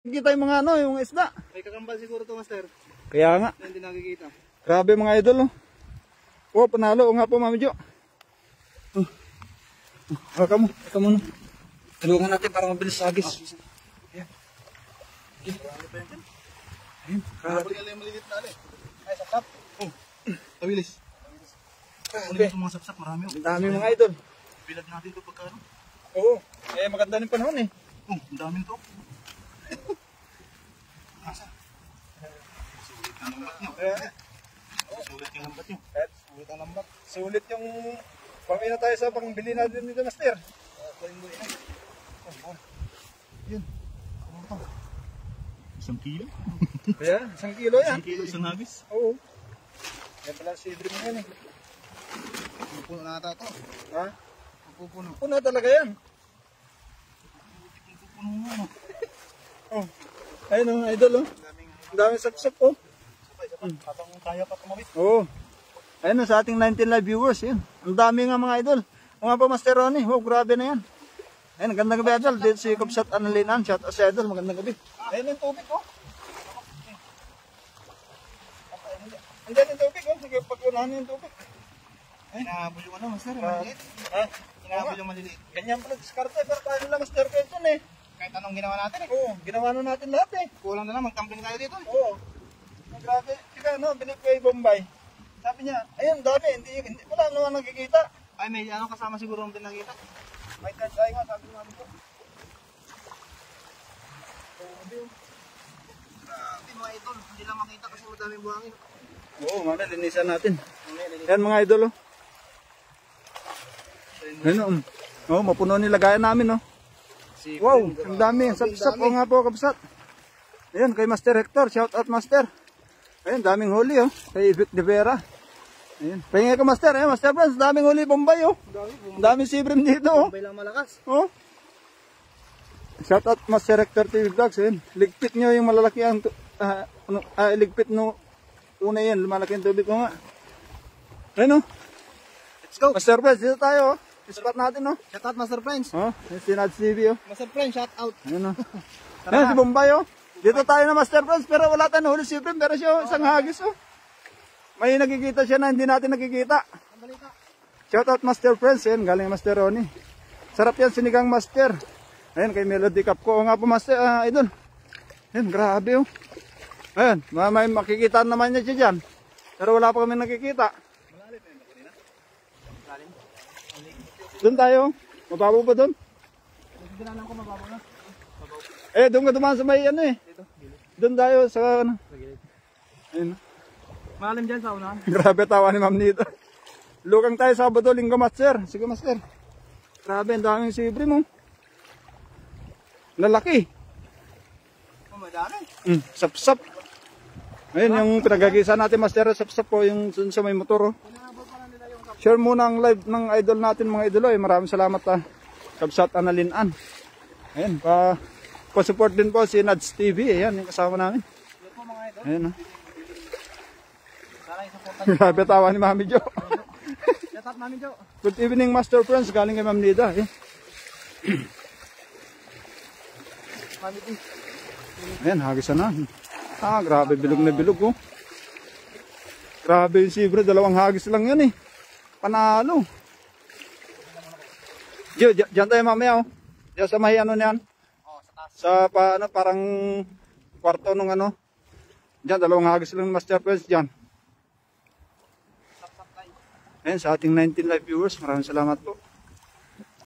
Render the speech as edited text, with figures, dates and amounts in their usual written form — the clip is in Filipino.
Kita yung mga ano, yung isda. May kakambal siguro to, master. Kaya nga. Hindi nakikita. Grabe mga idol, oh. Oh, panalo. O nga po, Mami Jo. Kamu na. Tulungan natin para mabilis agis. Ayan. Ayan. Kapag nila yung malilit na alin. Ay, sapsap. Oh, tawilis. Ulit itong mga sapsap, marami. Ang dami mga idol. Bilag natin ito pagka ano. Oo. Eh, maganda rin panahon eh. Oh, ang daming to. Asa? Sulit ang lambat nyo. Sulit yung lambat nyo. Sulit ang lambat. Sulit yung pamina tayo sa pangbili natin dito, Master. Yun. Ano to? 1 kilo? Kaya, 1 kilo yan. 1 kilo, isang hagis. Oo. Yan pala si Dream yan eh. Pupuno na ata to. Ha? Pupuno. Puno talaga yan. Pupuno mo. Oh. Ayun oh, idol oh. Ang daming sapsap oh. Habang kaya pa tumawid. Oo. Ayun oh, sa ating 19 live viewers yan. Ang dami nga mga idol. O nga po, Master Ronnie. Oh, grabe na yan. Ayun, gandang gabi idol. Dito si Kupsat Analinan. Shout out sa idol. Magandang gabi. Ayun yung tubig oh. Andiyan yung tubig oh. Sige, pag-unahan yung tubig. Inahabol yung ano, master, yung maliliit. Ha? Inahabol yung maliliit. Ganyan pala diskarte. Pero tayo nila Master Kelton eh. Kahit anong ginawa natin eh. Oo, ginawa na natin lahat eh. Kulang na lang, magkamping tayo dito. Oo. Ang grabe. Kaya no, binip ko yung Bombay. Sabi niya, ayun dami, hindi wala naman nakikita. Ay, may ano kasama siguro ang pinakita. May third eye nga, sabi namin ko. Grabe mga idol, hindi lang makita kasi madaming buhangin. Oo, mamaya linisan natin. Yan mga idol oh. Ayun oh, mapuno nilagayan namin oh. Wow, ang dami. Sapsap oh nga po, Kapsat. Ayun, kay Master Hector, shout out Master. Ayun, daming huli oh, kay Vic de Vera. Ayun, pahingay ko Master, ayun, Master Franz, daming huli Bombay oh. Daming sibrim dito oh. Bombay lang malakas. Oh. Shout out Master Hector TV Vlogs, ayun. Ligpit nyo yung malalaki ang, ligpit no, una yan, lumalaki ang tubig ko nga. Ayun oh. Let's go. Master Franz, dito tayo oh. Ispat natin oh. Shout out Master Friends. Oh, yung Sinad TV oh. Master Friends, shout out. Ayun oh. Ayun si Bombay oh. Dito tayo na Master Franz, pero wala tayong huli sibrim, pero siya isang hagis oh. May nakikita siya na hindi natin nakikita. Shout out Master Friends, ayun, galing Master Ronnie. Sarap yan, sinigang Master. Ayun, kay Melody Cup ko. O nga po Master, idol. Ayun, grabe oh. Ayun, may makikita naman niya dyan. Pero wala pa kami nakikita. Doon tayo. Mababaw pa doon? Dinanan ko mababaw na. Eh, doon ka dumaan sa may ano eh. Doon tayo sa ano. Ayun. Malalim dyan sa unahan. Grabe tawa ni Ma'am Nito. Lukang tayo Sabado, Linggo, Master. Sige, Master. Grabe, ang daming sibre mo. Lalaki. Oh, madami. Sapsap. Ayun, yung pinagagisa natin, Master, sapsap po, yung sa may motor. Oh. Share muna ang live ng idol natin, mga idol. Maraming salamat, Kapsat Analinan. Ayun, pa-support din po si Nads TV. Ayan, yung kasama namin. Yan po mga idol. Ayun, Sana isuportan. grabe tawa ni Mami Jo. Shout out Mami Jo. Good evening, Master Friends. Galing kay Ma'am Nida. Mami D. Ayan, hagis na. Grabe, bilog na bilog oh. Grabe yung sibre, 2 hagis lang yan eh. Panalo. Diyan tayo mamaya oh. Diyan sa may ano niyan. Oh, sa taas. Sa parang kwarto nung ano. Diyan, 2 hagis lang Master Friends diyan. Ayan, sa ating 19 live viewers, maraming salamat po.